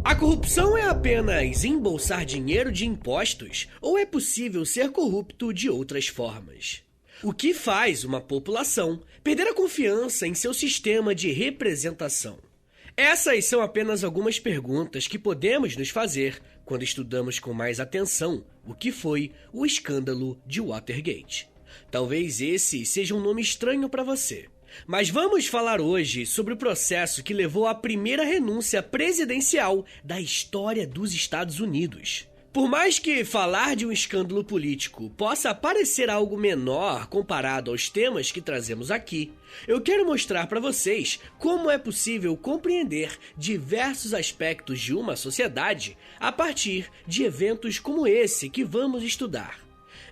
A corrupção é apenas embolsar dinheiro de impostos ou é possível ser corrupto de outras formas? O que faz uma população perder a confiança em seu sistema de representação? Essas são apenas algumas perguntas que podemos nos fazer quando estudamos com mais atenção o que foi o escândalo de Watergate. Talvez esse seja um nome estranho para você. Mas vamos falar hoje sobre o processo que levou à primeira renúncia presidencial da história dos Estados Unidos. Por mais que falar de um escândalo político possa parecer algo menor comparado aos temas que trazemos aqui, eu quero mostrar para vocês como é possível compreender diversos aspectos de uma sociedade a partir de eventos como esse que vamos estudar.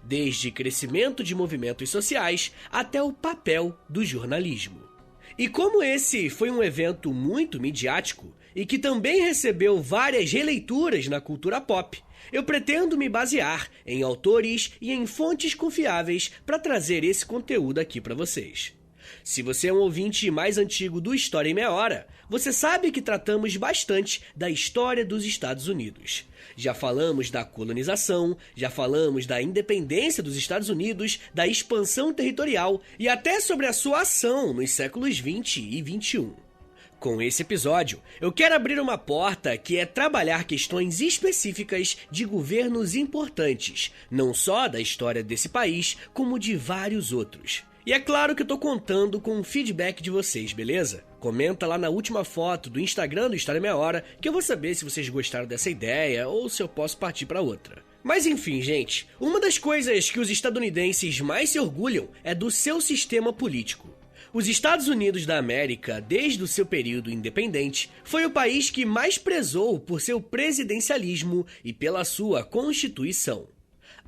Desde crescimento de movimentos sociais até o papel do jornalismo. E como esse foi um evento muito midiático e que também recebeu várias releituras na cultura pop, eu pretendo me basear em autores e em fontes confiáveis para trazer esse conteúdo aqui para vocês. Se você é um ouvinte mais antigo do História em Meia Hora, você sabe que tratamos bastante da história dos Estados Unidos. Já falamos da colonização, já falamos da independência dos Estados Unidos, da expansão territorial e até sobre a sua ação nos séculos 20 e 21. Com esse episódio, eu quero abrir uma porta que é trabalhar questões específicas de governos importantes, não só da história desse país, como de vários outros. E é claro que eu tô contando com o feedback de vocês, beleza? Comenta lá na última foto do Instagram do História Meia Hora que eu vou saber se vocês gostaram dessa ideia ou se eu posso partir para outra. Mas enfim, gente, uma das coisas que os estadunidenses mais se orgulham é do seu sistema político. Os Estados Unidos da América, desde o seu período independente, foi o país que mais prezou por seu presidencialismo e pela sua Constituição.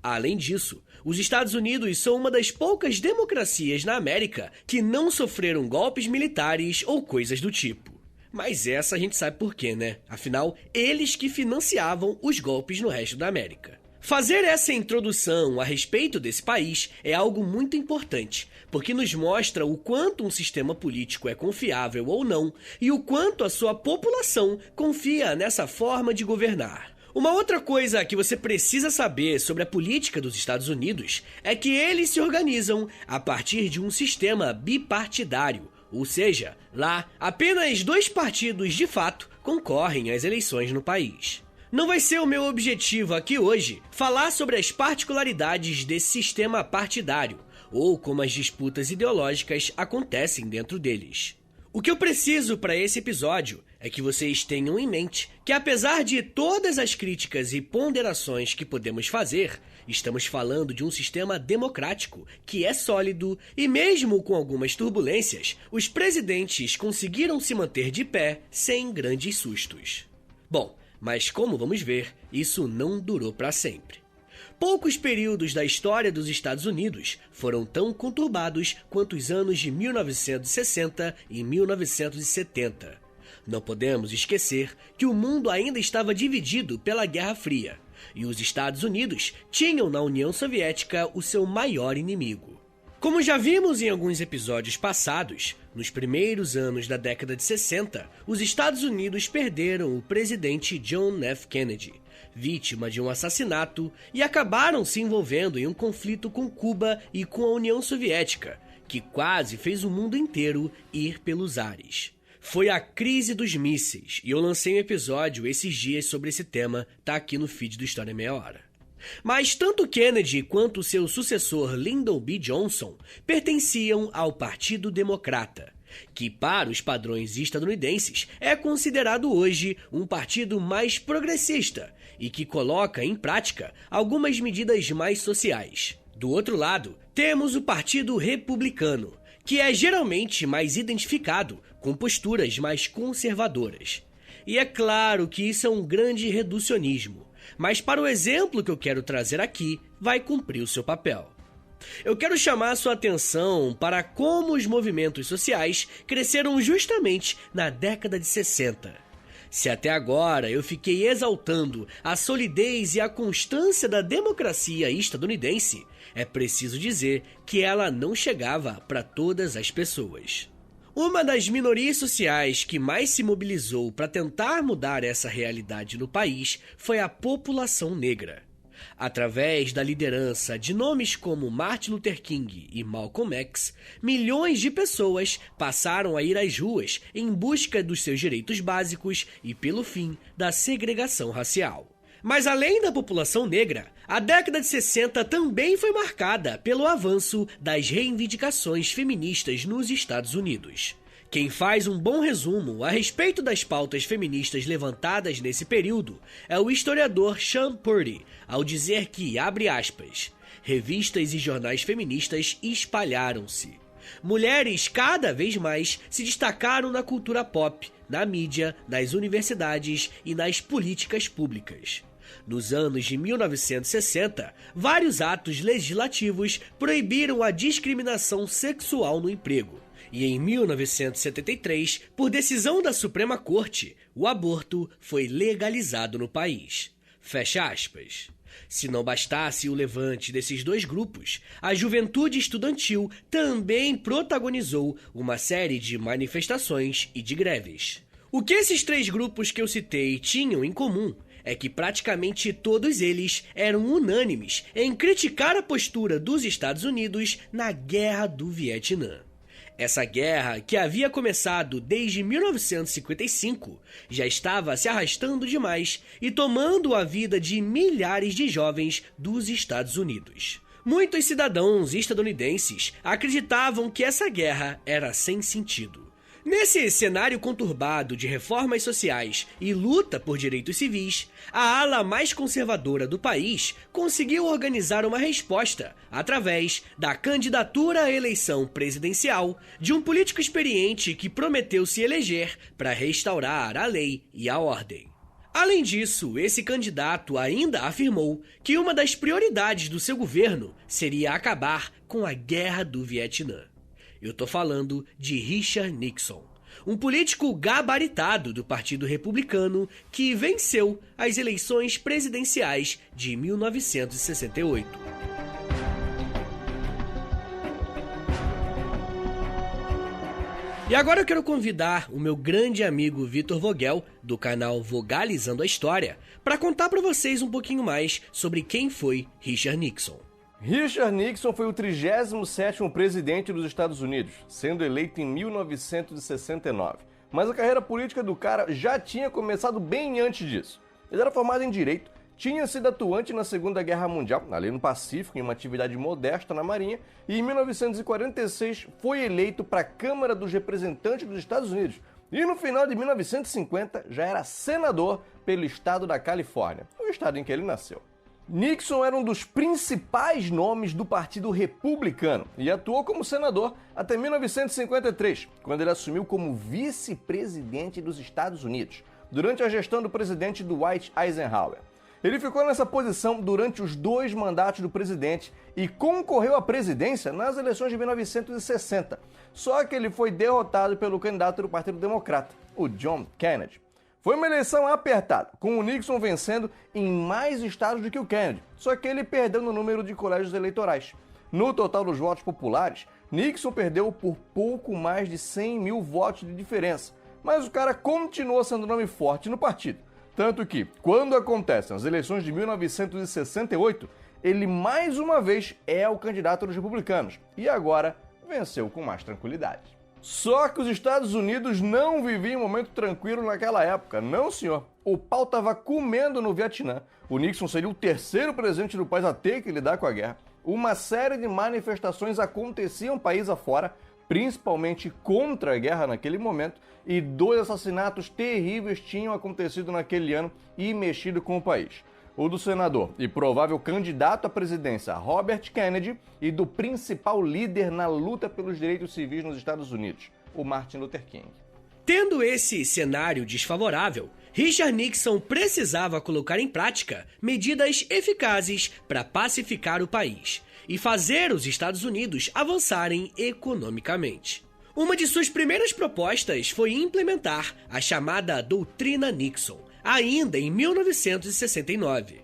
Além disso, os Estados Unidos são uma das poucas democracias na América que não sofreram golpes militares ou coisas do tipo. Mas essa a gente sabe por quê, né? Afinal, eles que financiavam os golpes no resto da América. Fazer essa introdução a respeito desse país é algo muito importante, porque nos mostra o quanto um sistema político é confiável ou não e o quanto a sua população confia nessa forma de governar. Uma outra coisa que você precisa saber sobre a política dos Estados Unidos é que eles se organizam a partir de um sistema bipartidário, ou seja, lá apenas 2 partidos de fato concorrem às eleições no país. Não vai ser o meu objetivo aqui hoje falar sobre as particularidades desse sistema partidário, ou como as disputas ideológicas acontecem dentro deles. O que eu preciso para esse episódio é que vocês tenham em mente que, apesar de todas as críticas e ponderações que podemos fazer, estamos falando de um sistema democrático que é sólido e, mesmo com algumas turbulências, os presidentes conseguiram se manter de pé sem grandes sustos. Bom, mas como vamos ver, isso não durou para sempre. Poucos períodos da história dos Estados Unidos foram tão conturbados quanto os anos de 1960 e 1970. Não podemos esquecer que o mundo ainda estava dividido pela Guerra Fria, e os Estados Unidos tinham na União Soviética o seu maior inimigo. Como já vimos em alguns episódios passados, nos primeiros anos da década de 60, os Estados Unidos perderam o presidente John F. Kennedy, vítima de um assassinato, e acabaram se envolvendo em um conflito com Cuba e com a União Soviética, que quase fez o mundo inteiro ir pelos ares. Foi a crise dos mísseis, e eu lancei um episódio esses dias sobre esse tema, tá aqui no feed do História em Meia Hora. Mas tanto Kennedy quanto seu sucessor Lyndon B. Johnson pertenciam ao Partido Democrata, que para os padrões estadunidenses é considerado hoje um partido mais progressista e que coloca em prática algumas medidas mais sociais. Do outro lado, temos o Partido Republicano, que é geralmente mais identificado com posturas mais conservadoras. E é claro que isso é um grande reducionismo, mas para o exemplo que eu quero trazer aqui, vai cumprir o seu papel. Eu quero chamar a sua atenção para como os movimentos sociais cresceram justamente na década de 60. Se até agora eu fiquei exaltando a solidez e a constância da democracia estadunidense, é preciso dizer que ela não chegava para todas as pessoas. Uma das minorias sociais que mais se mobilizou para tentar mudar essa realidade no país foi a população negra. Através da liderança de nomes como Martin Luther King e Malcolm X, milhões de pessoas passaram a ir às ruas em busca dos seus direitos básicos e pelo fim da segregação racial. Mas além da população negra, a década de 60 também foi marcada pelo avanço das reivindicações feministas nos Estados Unidos. Quem faz um bom resumo a respeito das pautas feministas levantadas nesse período é o historiador Sean Purdy, ao dizer que, abre aspas, revistas e jornais feministas espalharam-se. Mulheres cada vez mais se destacaram na cultura pop, na mídia, nas universidades e nas políticas públicas. Nos anos de 1960, vários atos legislativos proibiram a discriminação sexual no emprego. E em 1973, por decisão da Suprema Corte, o aborto foi legalizado no país. Fecha aspas. Se não bastasse o levante desses dois grupos, a juventude estudantil também protagonizou uma série de manifestações e de greves. O que esses três grupos que eu citei tinham em comum é que praticamente todos eles eram unânimes em criticar a postura dos Estados Unidos na Guerra do Vietnã. Essa guerra, que havia começado desde 1955, já estava se arrastando demais e tomando a vida de milhares de jovens dos Estados Unidos. Muitos cidadãos estadunidenses acreditavam que essa guerra era sem sentido. Nesse cenário conturbado de reformas sociais e luta por direitos civis, a ala mais conservadora do país conseguiu organizar uma resposta através da candidatura à eleição presidencial de um político experiente que prometeu se eleger para restaurar a lei e a ordem. Além disso, esse candidato ainda afirmou que uma das prioridades do seu governo seria acabar com a Guerra do Vietnã. Eu tô falando de Richard Nixon, um político gabaritado do Partido Republicano que venceu as eleições presidenciais de 1968. E agora eu quero convidar o meu grande amigo Vitor Vogel, do canal Vogalizando a História, para contar para vocês um pouquinho mais sobre quem foi Richard Nixon. Richard Nixon foi o 37º presidente dos Estados Unidos, sendo eleito em 1969. Mas a carreira política do cara já tinha começado bem antes disso. Ele era formado em Direito, tinha sido atuante na Segunda Guerra Mundial, ali no Pacífico, em uma atividade modesta na Marinha, e em 1946 foi eleito para a Câmara dos Representantes dos Estados Unidos. E no final de 1950 já era senador pelo estado da Califórnia, o estado em que ele nasceu. Nixon era um dos principais nomes do Partido Republicano e atuou como senador até 1953, quando ele assumiu como vice-presidente dos Estados Unidos, durante a gestão do presidente Dwight Eisenhower. Ele ficou nessa posição durante os 2 mandatos do presidente e concorreu à presidência nas eleições de 1960, só que ele foi derrotado pelo candidato do Partido Democrata, o John Kennedy. Foi uma eleição apertada, com o Nixon vencendo em mais estados do que o Kennedy, só que ele perdeu no número de colégios eleitorais. No total dos votos populares, Nixon perdeu por pouco mais de 100 mil votos de diferença, mas o cara continuou sendo nome forte no partido. Tanto que, quando acontecem as eleições de 1968, ele mais uma vez é o candidato dos republicanos e agora venceu com mais tranquilidade. Só que os Estados Unidos não viviam um momento tranquilo naquela época, não senhor. O pau estava comendo no Vietnã, o Nixon seria o 3º presidente do país a ter que lidar com a guerra, uma série de manifestações aconteciam país afora, principalmente contra a guerra naquele momento, e 2 assassinatos terríveis tinham acontecido naquele ano e mexido com o país. O do senador e provável candidato à presidência Robert Kennedy e do principal líder na luta pelos direitos civis nos Estados Unidos, o Martin Luther King. Tendo esse cenário desfavorável, Richard Nixon precisava colocar em prática medidas eficazes para pacificar o país e fazer os Estados Unidos avançarem economicamente. Uma de suas primeiras propostas foi implementar a chamada Doutrina Nixon, ainda em 1969.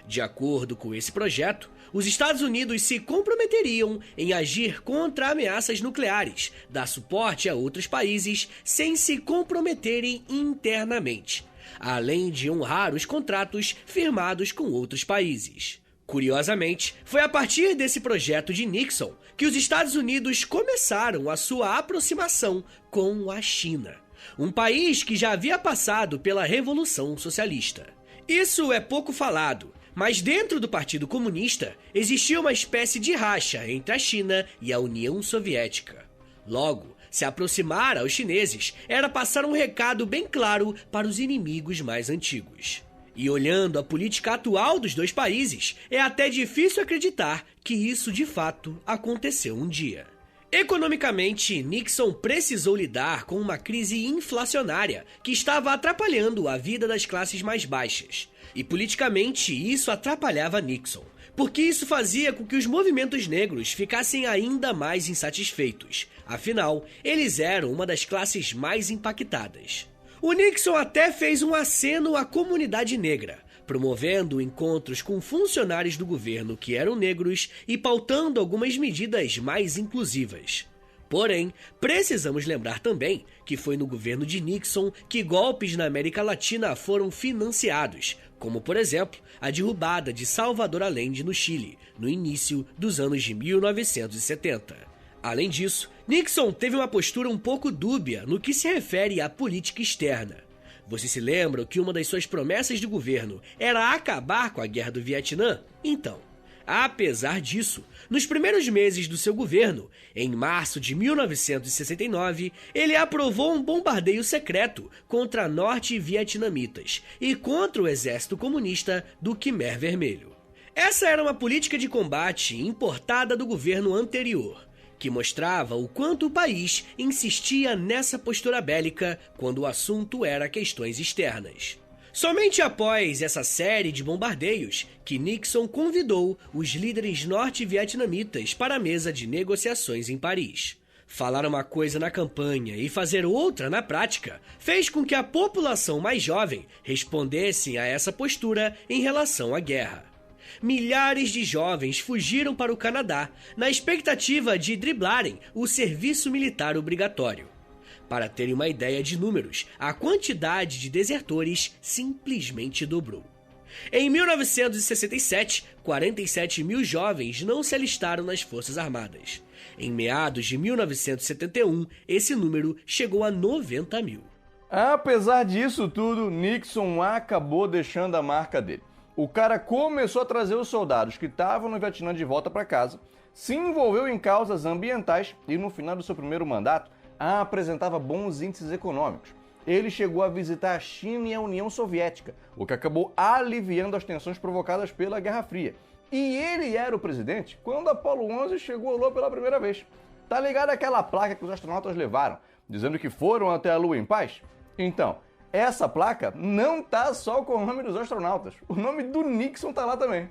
De acordo com esse projeto, os Estados Unidos se comprometeriam em agir contra ameaças nucleares, dar suporte a outros países sem se comprometerem internamente, além de honrar os contratos firmados com outros países. Curiosamente, foi a partir desse projeto de Nixon que os Estados Unidos começaram a sua aproximação com a China, um país que já havia passado pela Revolução Socialista. Isso é pouco falado, mas dentro do Partido Comunista existia uma espécie de racha entre a China e a União Soviética. Logo, se aproximar aos chineses era passar um recado bem claro para os inimigos mais antigos. E olhando a política atual dos dois países, é até difícil acreditar que isso de fato aconteceu um dia. Economicamente, Nixon precisou lidar com uma crise inflacionária que estava atrapalhando a vida das classes mais baixas. E politicamente isso atrapalhava Nixon, porque isso fazia com que os movimentos negros ficassem ainda mais insatisfeitos. Afinal, eles eram uma das classes mais impactadas. O Nixon até fez um aceno à comunidade negra, promovendo encontros com funcionários do governo que eram negros e pautando algumas medidas mais inclusivas. Porém, precisamos lembrar também que foi no governo de Nixon que golpes na América Latina foram financiados, como por exemplo a derrubada de Salvador Allende no Chile, no início dos anos de 1970. Além disso, Nixon teve uma postura um pouco dúbia no que se refere à política externa. Você se lembra que uma das suas promessas de governo era acabar com a Guerra do Vietnã? Então, apesar disso, nos primeiros meses do seu governo, em março de 1969, ele aprovou um bombardeio secreto contra norte-vietnamitas e contra o exército comunista do Khmer Vermelho. Essa era uma política de combate importada do governo anterior, que mostrava o quanto o país insistia nessa postura bélica quando o assunto era questões externas. Somente após essa série de bombardeios que Nixon convidou os líderes norte-vietnamitas para a mesa de negociações em Paris. Falar uma coisa na campanha e fazer outra na prática fez com que a população mais jovem respondesse a essa postura em relação à guerra. Milhares de jovens fugiram para o Canadá na expectativa de driblarem o serviço militar obrigatório. Para terem uma ideia de números, a quantidade de desertores simplesmente dobrou. Em 1967, 47 mil jovens não se alistaram nas Forças Armadas. Em meados de 1971, esse número chegou a 90 mil. Apesar disso tudo, Nixon acabou deixando a marca dele. O cara começou a trazer os soldados que estavam no Vietnã de volta para casa, se envolveu em causas ambientais e no final do seu primeiro mandato apresentava bons índices econômicos. Ele chegou a visitar a China e a União Soviética, o que acabou aliviando as tensões provocadas pela Guerra Fria. E ele era o presidente quando Apollo 11 chegou à Lua pela primeira vez. Tá ligado aquela placa que os astronautas levaram, dizendo que foram até a Lua em paz? Então, essa placa não tá só com o nome dos astronautas, o nome do Nixon tá lá também.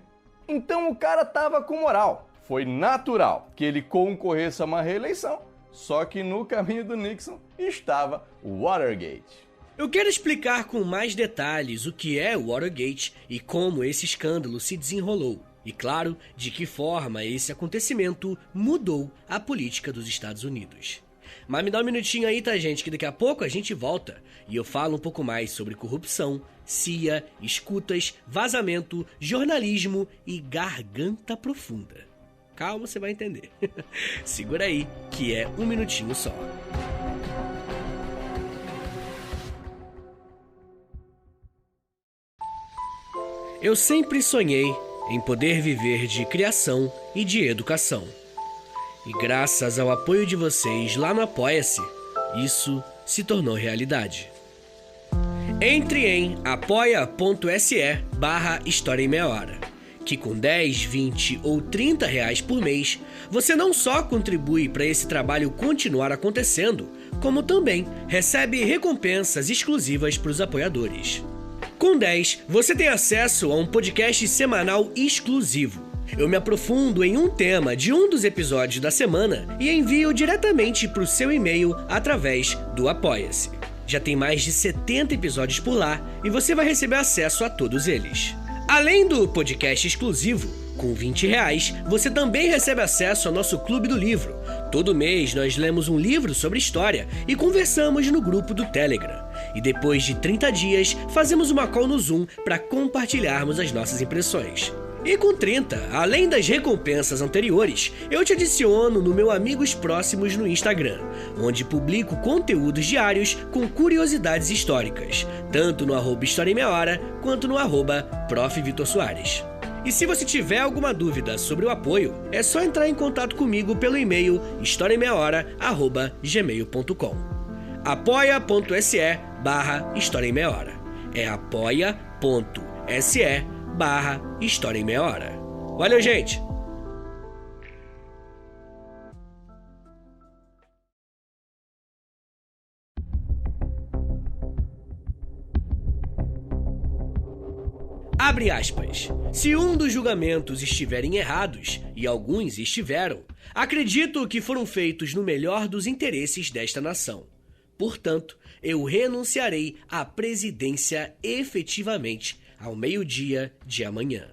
Então o cara tava com moral. Foi natural que ele concorresse a uma reeleição, só que no caminho do Nixon estava o Watergate. Eu quero explicar com mais detalhes o que é o Watergate e como esse escândalo se desenrolou. E claro, de que forma esse acontecimento mudou a política dos Estados Unidos. Mas me dá um minutinho aí, tá, gente, que daqui a pouco a gente volta e eu falo um pouco mais sobre corrupção, CIA, escutas, vazamento, jornalismo e garganta profunda. Calma, você vai entender. Segura aí, que é um minutinho só. Eu sempre sonhei em poder viver de criação e de educação. E graças ao apoio de vocês lá no Apoia-se, isso se tornou realidade. Entre em apoia.se/História em Meia Hora, que com 10, 20 ou 30 reais por mês, você não só contribui para esse trabalho continuar acontecendo, como também recebe recompensas exclusivas para os apoiadores. Com 10, você tem acesso a um podcast semanal exclusivo, Eu me aprofundo em um tema de um dos episódios da semana e envio diretamente para o seu e-mail através do Apoia-se. Já tem mais de 70 episódios por lá e você vai receber acesso a todos eles. Além do podcast exclusivo, com R$20, você também recebe acesso ao nosso Clube do Livro. Todo mês nós lemos um livro sobre história e conversamos no grupo do Telegram. E depois de 30 dias, fazemos uma call no Zoom para compartilharmos as nossas impressões. E com 30, além das recompensas anteriores, eu te adiciono no meu Amigos Próximos no Instagram, onde publico conteúdos diários com curiosidades históricas, tanto no @História em Meia Hora, quanto no @Prof. Vitor Soares. E se você tiver alguma dúvida sobre o apoio, é só entrar em contato comigo pelo e-mail historiaemmeiahora@gmail.com. apoia.se/História em Meia Hora. É apoia.se/História em Meia Hora. Valeu, gente! Abre aspas. Se um dos julgamentos estiverem errados, e alguns estiveram, acredito que foram feitos no melhor dos interesses desta nação. Portanto, eu renunciarei à presidência efetivamente ao meio-dia de amanhã.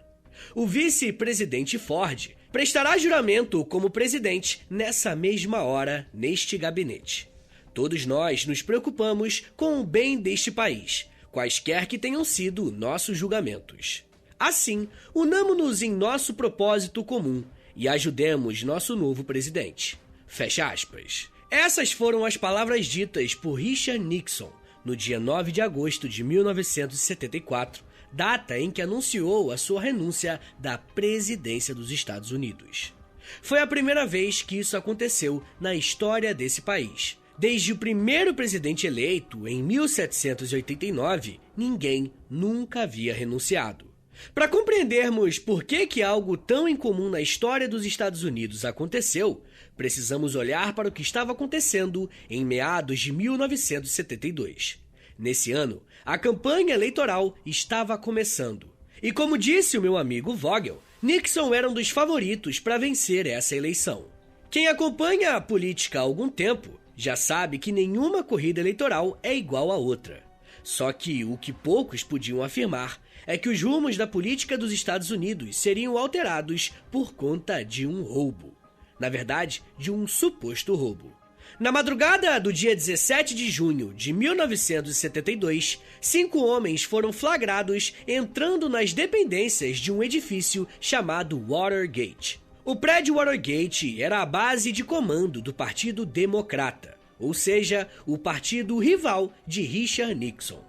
O vice-presidente Ford prestará juramento como presidente nessa mesma hora neste gabinete. Todos nós nos preocupamos com o bem deste país, quaisquer que tenham sido nossos julgamentos. Assim, unamo-nos em nosso propósito comum e ajudemos nosso novo presidente. Fecha aspas. Essas foram as palavras ditas por Richard Nixon no dia 9 de agosto de 1974, data em que anunciou a sua renúncia da presidência dos Estados Unidos. Foi a primeira vez que isso aconteceu na história desse país. Desde o primeiro presidente eleito, em 1789, ninguém nunca havia renunciado. Para compreendermos por que algo tão incomum na história dos Estados Unidos aconteceu, precisamos olhar para o que estava acontecendo em meados de 1972. Nesse ano, a campanha eleitoral estava começando. E como disse o meu amigo Vogel, Nixon era um dos favoritos para vencer essa eleição. Quem acompanha a política há algum tempo já sabe que nenhuma corrida eleitoral é igual a outra. Só que o que poucos podiam afirmar é que os rumos da política dos Estados Unidos seriam alterados por conta de um roubo. Na verdade, de um suposto roubo. Na madrugada do dia 17 de junho de 1972, 5 homens foram flagrados entrando nas dependências de um edifício chamado Watergate. O prédio Watergate era a base de comando do Partido Democrata, ou seja, o partido rival de Richard Nixon.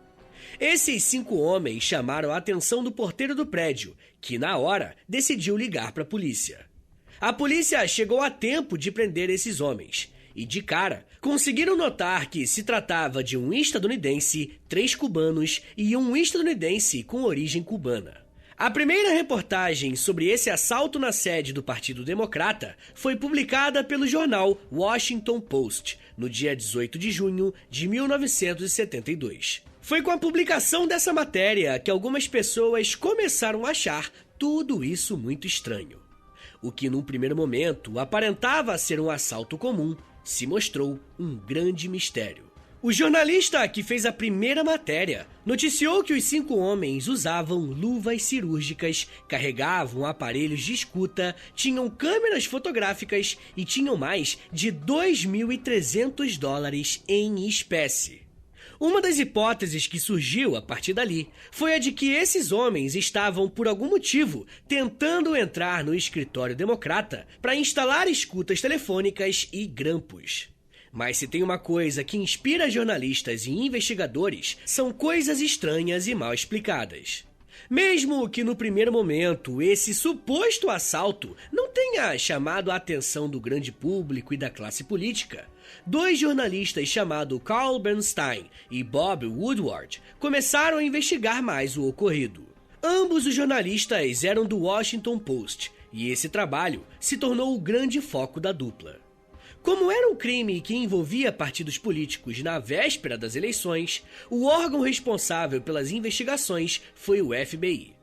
Esses 5 homens chamaram a atenção do porteiro do prédio, que na hora decidiu ligar para a polícia. A polícia chegou a tempo de prender esses homens, e de cara conseguiram notar que se tratava de um estadunidense, 3 cubanos e um estadunidense com origem cubana. A primeira reportagem sobre esse assalto na sede do Partido Democrata foi publicada pelo jornal Washington Post, no dia 18 de junho de 1972. Foi com a publicação dessa matéria que algumas pessoas começaram a achar tudo isso muito estranho. O que num primeiro momento aparentava ser um assalto comum, se mostrou um grande mistério. O jornalista que fez a primeira matéria noticiou que os 5 homens usavam luvas cirúrgicas, carregavam aparelhos de escuta, tinham câmeras fotográficas e tinham mais de $2.300 em espécie. Uma das hipóteses que surgiu a partir dali foi a de que esses homens estavam, por algum motivo, tentando entrar no escritório democrata para instalar escutas telefônicas e grampos. Mas se tem uma coisa que inspira jornalistas e investigadores, são coisas estranhas e mal explicadas. Mesmo que no primeiro momento esse suposto assalto não tenha chamado a atenção do grande público e da classe política, 2 jornalistas chamados Carl Bernstein e Bob Woodward começaram a investigar mais o ocorrido. Ambos os jornalistas eram do Washington Post e esse trabalho se tornou o grande foco da dupla. Como era um crime que envolvia partidos políticos na véspera das eleições, o órgão responsável pelas investigações foi o FBI.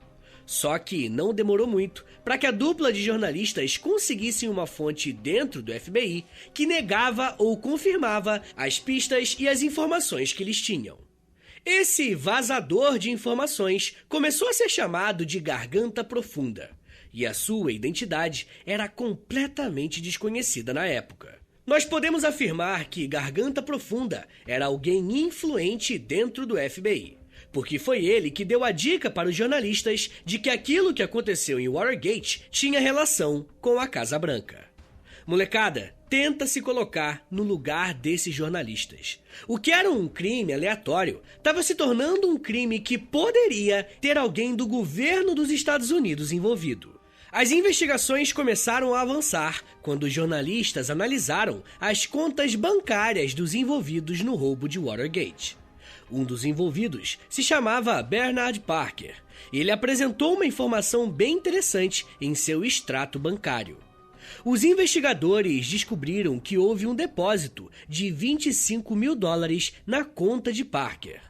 Só que não demorou muito para que a dupla de jornalistas conseguissem uma fonte dentro do FBI que negava ou confirmava as pistas e as informações que eles tinham. Esse vazador de informações começou a ser chamado de Garganta Profunda, e a sua identidade era completamente desconhecida na época. Nós podemos afirmar que Garganta Profunda era alguém influente dentro do FBI, porque foi ele que deu a dica para os jornalistas de que aquilo que aconteceu em Watergate tinha relação com a Casa Branca. Molecada, tenta se colocar no lugar desses jornalistas. O que era um crime aleatório estava se tornando um crime que poderia ter alguém do governo dos Estados Unidos envolvido. As investigações começaram a avançar quando os jornalistas analisaram as contas bancárias dos envolvidos no roubo de Watergate. Um dos envolvidos se chamava Bernard Parker. Ele apresentou uma informação bem interessante em seu extrato bancário. Os investigadores descobriram que houve um depósito de $25 mil na conta de Parker.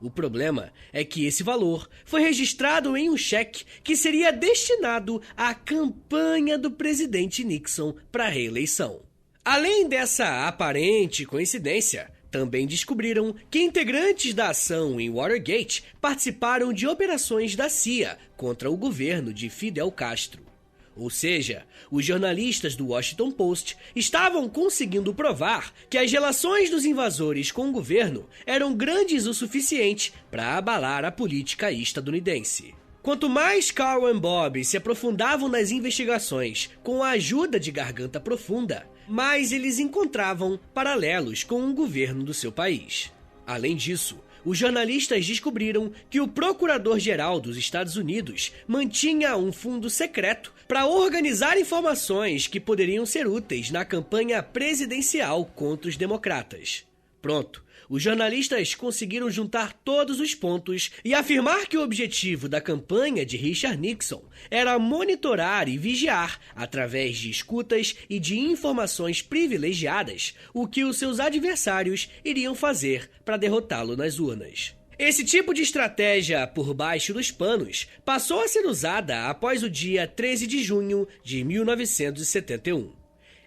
O problema é que esse valor foi registrado em um cheque que seria destinado à campanha do presidente Nixon para a reeleição. Além dessa aparente coincidência, também descobriram que integrantes da ação em Watergate participaram de operações da CIA contra o governo de Fidel Castro. Ou seja, os jornalistas do Washington Post estavam conseguindo provar que as relações dos invasores com o governo eram grandes o suficiente para abalar a política estadunidense. Quanto mais Carl e Bob se aprofundavam nas investigações com a ajuda de Garganta Profunda, mais eles encontravam paralelos com o governo do seu país. Além disso, os jornalistas descobriram que o Procurador-Geral dos Estados Unidos mantinha um fundo secreto para organizar informações que poderiam ser úteis na campanha presidencial contra os democratas. Pronto, os jornalistas conseguiram juntar todos os pontos e afirmar que o objetivo da campanha de Richard Nixon era monitorar e vigiar, através de escutas e de informações privilegiadas, o que os seus adversários iriam fazer para derrotá-lo nas urnas. Esse tipo de estratégia por baixo dos panos passou a ser usada após o dia 13 de junho de 1971.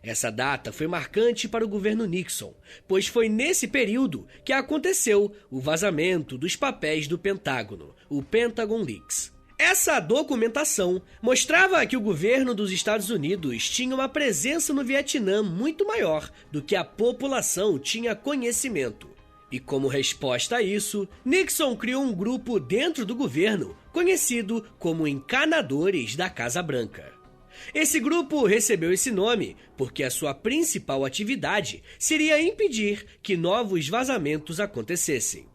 Essa data foi marcante para o governo Nixon, pois foi nesse período que aconteceu o vazamento dos papéis do Pentágono, o Pentagon Leaks. Essa documentação mostrava que o governo dos Estados Unidos tinha uma presença no Vietnã muito maior do que a população tinha conhecimento. E como resposta a isso, Nixon criou um grupo dentro do governo conhecido como Encanadores da Casa Branca. Esse grupo recebeu esse nome porque a sua principal atividade seria impedir que novos vazamentos acontecessem.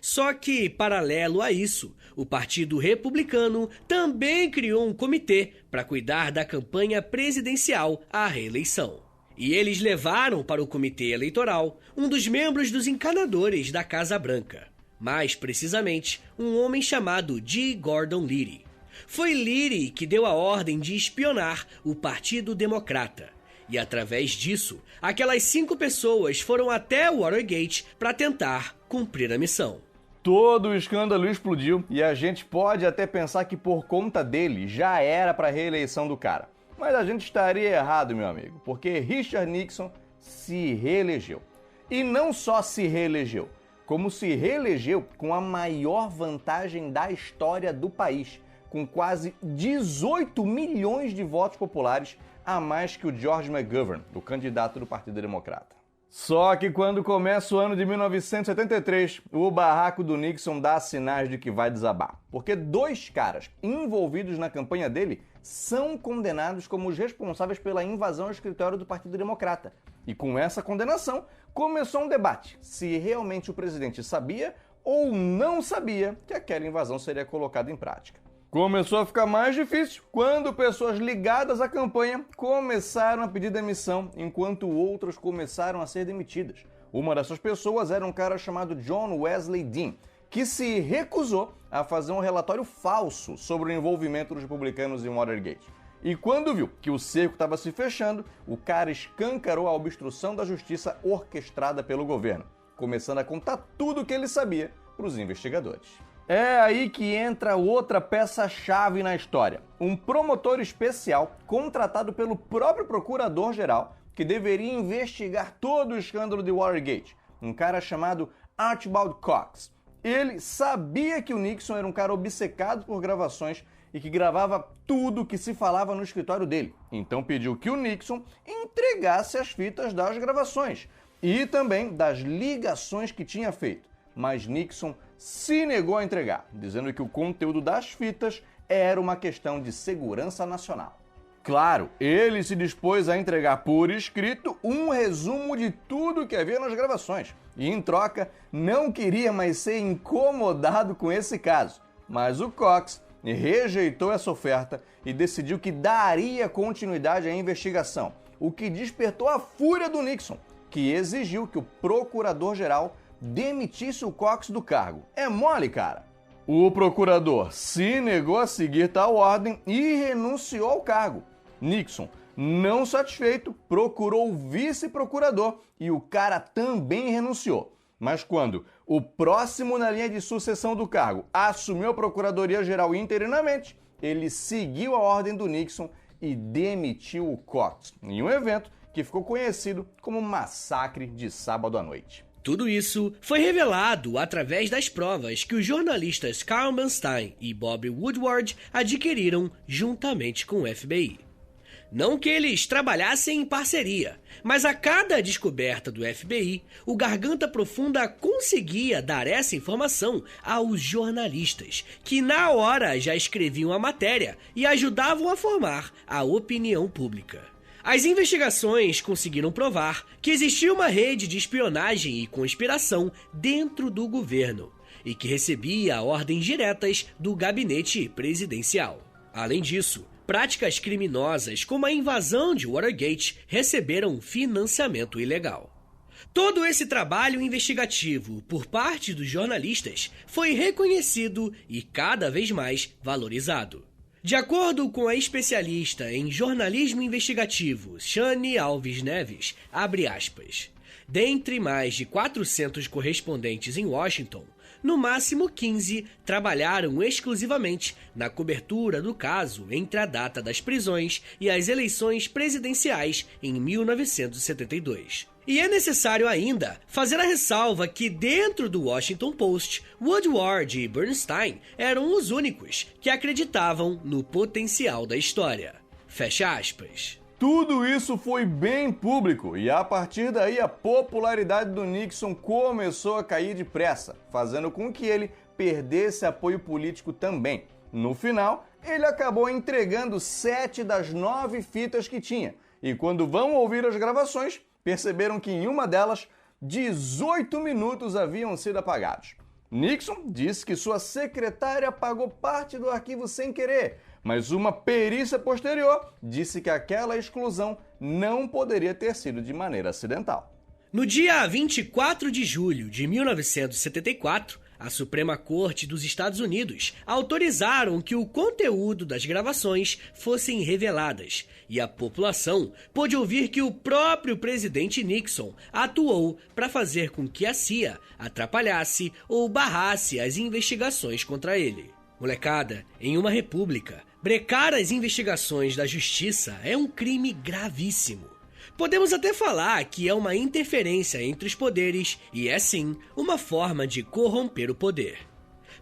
Só que, paralelo a isso, o Partido Republicano também criou um comitê para cuidar da campanha presidencial à reeleição. E eles levaram para o comitê eleitoral um dos membros dos encanadores da Casa Branca, mais precisamente um homem chamado G. Gordon Liddy. Foi Liddy que deu a ordem de espionar o Partido Democrata. E através disso, aquelas 5 pessoas foram até o Watergate para tentar cumprir a missão. Todo o escândalo explodiu e a gente pode até pensar que por conta dele já era para a reeleição do cara. Mas a gente estaria errado, meu amigo, porque Richard Nixon se reelegeu. E não só se reelegeu, como se reelegeu com a maior vantagem da história do país, com quase 18 milhões de votos populares a mais que o George McGovern, o candidato do Partido Democrata. Só que quando começa o ano de 1973, o barraco do Nixon dá sinais de que vai desabar. Porque 2 caras envolvidos na campanha dele são condenados como os responsáveis pela invasão ao escritório do Partido Democrata. E com essa condenação, começou um debate se realmente o presidente sabia ou não sabia que aquela invasão seria colocada em prática. Começou a ficar mais difícil quando pessoas ligadas à campanha começaram a pedir demissão, enquanto outras começaram a ser demitidas. Uma dessas pessoas era um cara chamado John Wesley Dean, que se recusou a fazer um relatório falso sobre o envolvimento dos republicanos em Watergate. E quando viu que o cerco estava se fechando, o cara escancarou a obstrução da justiça orquestrada pelo governo, começando a contar tudo o que ele sabia para os investigadores. É aí que entra outra peça-chave na história. Um promotor especial contratado pelo próprio procurador-geral que deveria investigar todo o escândalo de Watergate. Um cara chamado Archibald Cox. Ele sabia que o Nixon era um cara obcecado por gravações e que gravava tudo o que se falava no escritório dele. Então pediu que o Nixon entregasse as fitas das gravações e também das ligações que tinha feito. Mas Nixon se negou a entregar, dizendo que o conteúdo das fitas era uma questão de segurança nacional. Claro, ele se dispôs a entregar por escrito um resumo de tudo que havia nas gravações e, em troca, não queria mais ser incomodado com esse caso. Mas o Cox rejeitou essa oferta e decidiu que daria continuidade à investigação, o que despertou a fúria do Nixon, que exigiu que o procurador-geral demitisse o Cox do cargo. É mole, cara! O procurador se negou a seguir tal ordem e renunciou ao cargo. Nixon, não satisfeito, procurou o vice-procurador e o cara também renunciou. Mas quando o próximo na linha de sucessão do cargo assumiu a Procuradoria-Geral interinamente, ele seguiu a ordem do Nixon e demitiu o Cox, em um evento que ficou conhecido como Massacre de Sábado à Noite. Tudo isso foi revelado através das provas que os jornalistas Carl Bernstein e Bob Woodward adquiriram juntamente com o FBI. Não que eles trabalhassem em parceria, mas a cada descoberta do FBI, o Garganta Profunda conseguia dar essa informação aos jornalistas, que na hora já escreviam a matéria e ajudavam a formar a opinião pública. As investigações conseguiram provar que existia uma rede de espionagem e conspiração dentro do governo e que recebia ordens diretas do gabinete presidencial. Além disso, práticas criminosas como a invasão de Watergate receberam financiamento ilegal. Todo esse trabalho investigativo por parte dos jornalistas foi reconhecido e cada vez mais valorizado. De acordo com a especialista em jornalismo investigativo Shani Alves Neves, abre aspas, dentre mais de 400 correspondentes em Washington, no máximo 15 trabalharam exclusivamente na cobertura do caso entre a data das prisões e as eleições presidenciais em 1972. E é necessário ainda fazer a ressalva que dentro do Washington Post, Woodward e Bernstein eram os únicos que acreditavam no potencial da história. Fecha aspas. Tudo isso foi bem público e a partir daí a popularidade do Nixon começou a cair depressa, fazendo com que ele perdesse apoio político também. No final, ele acabou entregando 7 das 9 fitas que tinha e quando vão ouvir as gravações, perceberam que em uma delas, 18 minutos haviam sido apagados. Nixon disse que sua secretária apagou parte do arquivo sem querer, mas uma perícia posterior disse que aquela exclusão não poderia ter sido de maneira acidental. No dia 24 de julho de 1974, a Suprema Corte dos Estados Unidos autorizaram que o conteúdo das gravações fossem reveladas e a população pôde ouvir que o próprio presidente Nixon atuou para fazer com que a CIA atrapalhasse ou barrasse as investigações contra ele. Molecada, em uma república, brecar as investigações da justiça é um crime gravíssimo. Podemos até falar que é uma interferência entre os poderes e é sim uma forma de corromper o poder.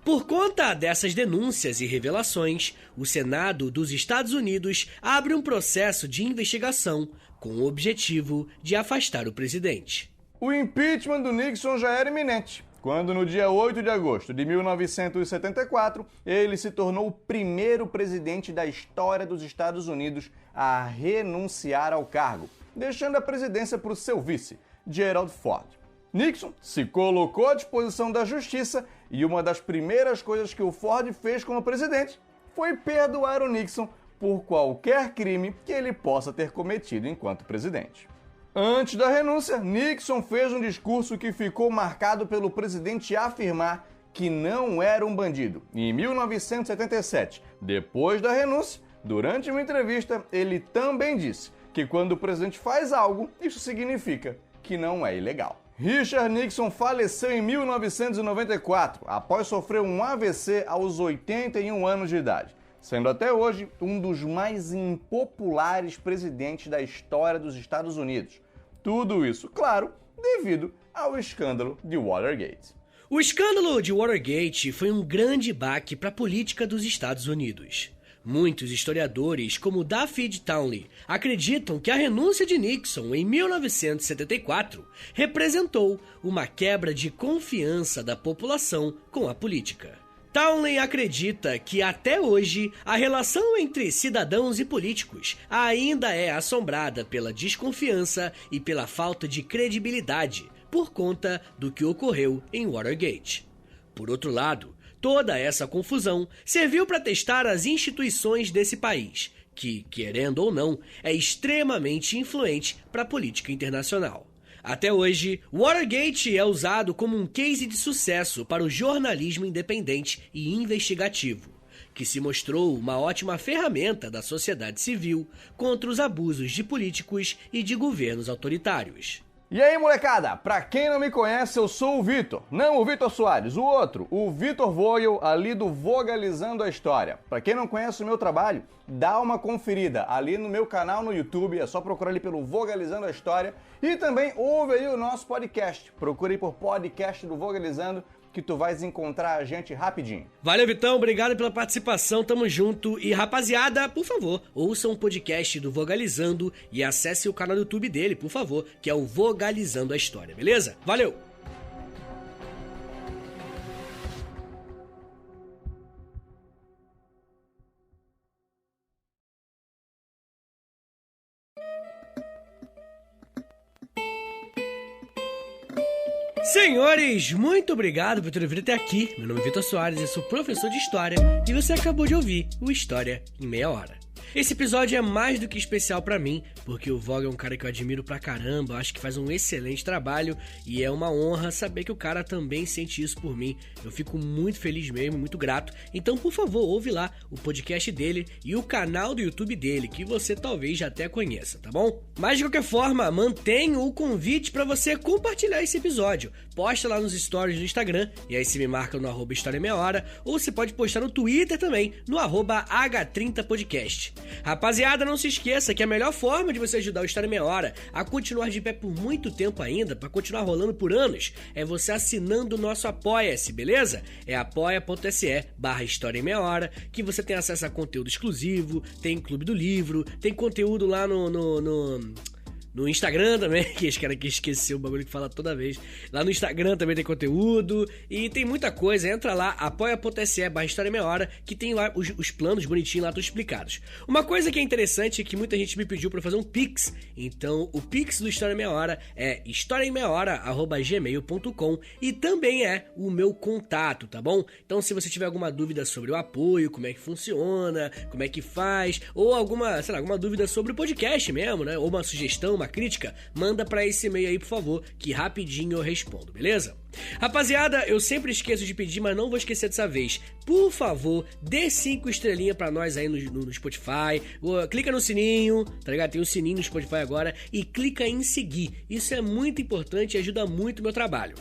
Por conta dessas denúncias e revelações, o Senado dos Estados Unidos abre um processo de investigação com o objetivo de afastar o presidente. O impeachment do Nixon já era iminente, quando no dia 8 de agosto de 1974, ele se tornou o primeiro presidente da história dos Estados Unidos a renunciar ao cargo, deixando a presidência para o seu vice, Gerald Ford. Nixon se colocou à disposição da justiça e uma das primeiras coisas que o Ford fez como presidente foi perdoar o Nixon por qualquer crime que ele possa ter cometido enquanto presidente. Antes da renúncia, Nixon fez um discurso que ficou marcado pelo presidente afirmar que não era um bandido. E em 1977, depois da renúncia, durante uma entrevista, ele também disse que quando o presidente faz algo, isso significa que não é ilegal. Richard Nixon faleceu em 1994, após sofrer um AVC aos 81 anos de idade, sendo até hoje um dos mais impopulares presidentes da história dos Estados Unidos. Tudo isso, claro, devido ao escândalo de Watergate. O escândalo de Watergate foi um grande baque para a política dos Estados Unidos. Muitos historiadores, como David Townley, acreditam que a renúncia de Nixon em 1974 representou uma quebra de confiança da população com a política. Townley acredita que até hoje a relação entre cidadãos e políticos ainda é assombrada pela desconfiança e pela falta de credibilidade por conta do que ocorreu em Watergate. Por outro lado, toda essa confusão serviu para testar as instituições desse país, que, querendo ou não, é extremamente influente para a política internacional. Até hoje, Watergate é usado como um case de sucesso para o jornalismo independente e investigativo, que se mostrou uma ótima ferramenta da sociedade civil contra os abusos de políticos e de governos autoritários. E aí, molecada, pra quem não me conhece, eu sou o Vitor. Não o Vitor Soares, o outro, o Vitor Vogel, ali do Vogalizando a História. Pra quem não conhece o meu trabalho, dá uma conferida ali no meu canal no YouTube, é só procurar ali pelo Vogalizando a História. E também ouve aí o nosso podcast, procure aí por podcast do Vogalizando, que tu vais encontrar a gente rapidinho. Valeu, Vitão, obrigado pela participação, tamo junto. E rapaziada, por favor, ouçam o podcast do Vogalizando e acesse o canal do YouTube dele, por favor, que é o Vogalizando a História, beleza? Valeu! Senhores, muito obrigado por ter vindo até aqui. Meu nome é Vitor Soares, eu sou professor de História e você acabou de ouvir o História em Meia Hora. Esse episódio é mais do que especial pra mim, porque o Vog é um cara que eu admiro pra caramba, acho que faz um excelente trabalho e é uma honra saber que o cara também sente isso por mim. Eu fico muito feliz mesmo, muito grato. Então, por favor, ouve lá o podcast dele e o canal do YouTube dele, que você talvez já até conheça, tá bom? Mas de qualquer forma, mantenho o convite pra você compartilhar esse episódio. Posta lá nos stories do Instagram, e aí você me marca no @História Meia Hora, ou você pode postar no Twitter também, no @H30podcast. Rapaziada, não se esqueça que a melhor forma de você ajudar o História Meia Hora a continuar de pé por muito tempo ainda, pra continuar rolando por anos, é você assinando o nosso Apoia-se, beleza? É apoia.se/História em Meia Hora, que você tem acesso a conteúdo exclusivo, tem Clube do Livro, tem conteúdo lá no Instagram também, que esse cara que esqueceu o bagulho que fala toda vez. Lá no Instagram também tem conteúdo e tem muita coisa. Entra lá, apoia.se/História Meia Hora, que tem lá os planos bonitinhos lá, todos explicados. Uma coisa que é interessante é que muita gente me pediu pra fazer um Pix. Então, o Pix do História Meia Hora é historiaemmeiahora@gmail.com e também é o meu contato, tá bom? Então, se você tiver alguma dúvida sobre o apoio, como é que funciona, como é que faz, ou alguma dúvida sobre o podcast mesmo, né? Ou uma sugestão, uma crítica, manda pra esse e-mail aí, por favor, que rapidinho eu respondo, beleza? Rapaziada, eu sempre esqueço de pedir, mas não vou esquecer dessa vez. Por favor, dê 5 estrelinhas pra nós aí no Spotify. Clica no sininho, tá ligado? Tem um sininho no Spotify agora. E clica em seguir. Isso é muito importante e ajuda muito o meu trabalho.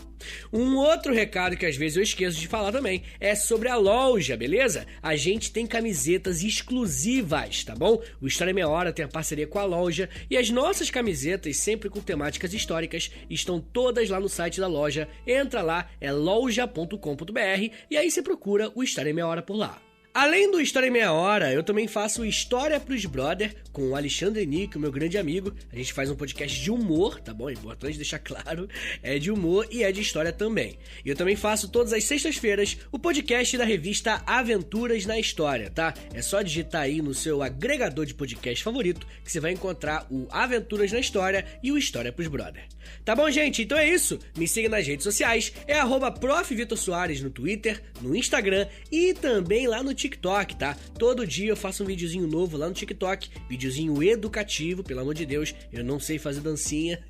Um outro recado que às vezes eu esqueço de falar também é sobre a loja, beleza? A gente tem camisetas exclusivas, tá bom? O História em Meia Hora tem a parceria com a loja e as nossas camisetas, sempre com temáticas históricas, estão todas lá no site da loja. Entra lá, é loja.com.br e aí você procura o História em Meia Hora por lá. Além do História em Meia Hora, eu também faço História pros Brother com o Alexandre Nick, o meu grande amigo. A gente faz um podcast de humor, tá bom? É importante deixar claro. É de humor e é de história também. E eu também faço todas as sextas-feiras o podcast da revista Aventuras na História, tá? É só digitar aí no seu agregador de podcast favorito que você vai encontrar o Aventuras na História e o História pros Brother. Tá bom, gente? Então é isso. Me siga nas redes sociais. É @Prof. Vitor Soares no Twitter, no Instagram e também lá no TikTok, tá? Todo dia eu faço um videozinho novo lá no TikTok, videozinho educativo, pelo amor de Deus, eu não sei fazer dancinha.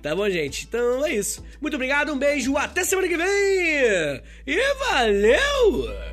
Tá bom, gente? Então é isso. Muito obrigado, um beijo, até semana que vem! E valeu!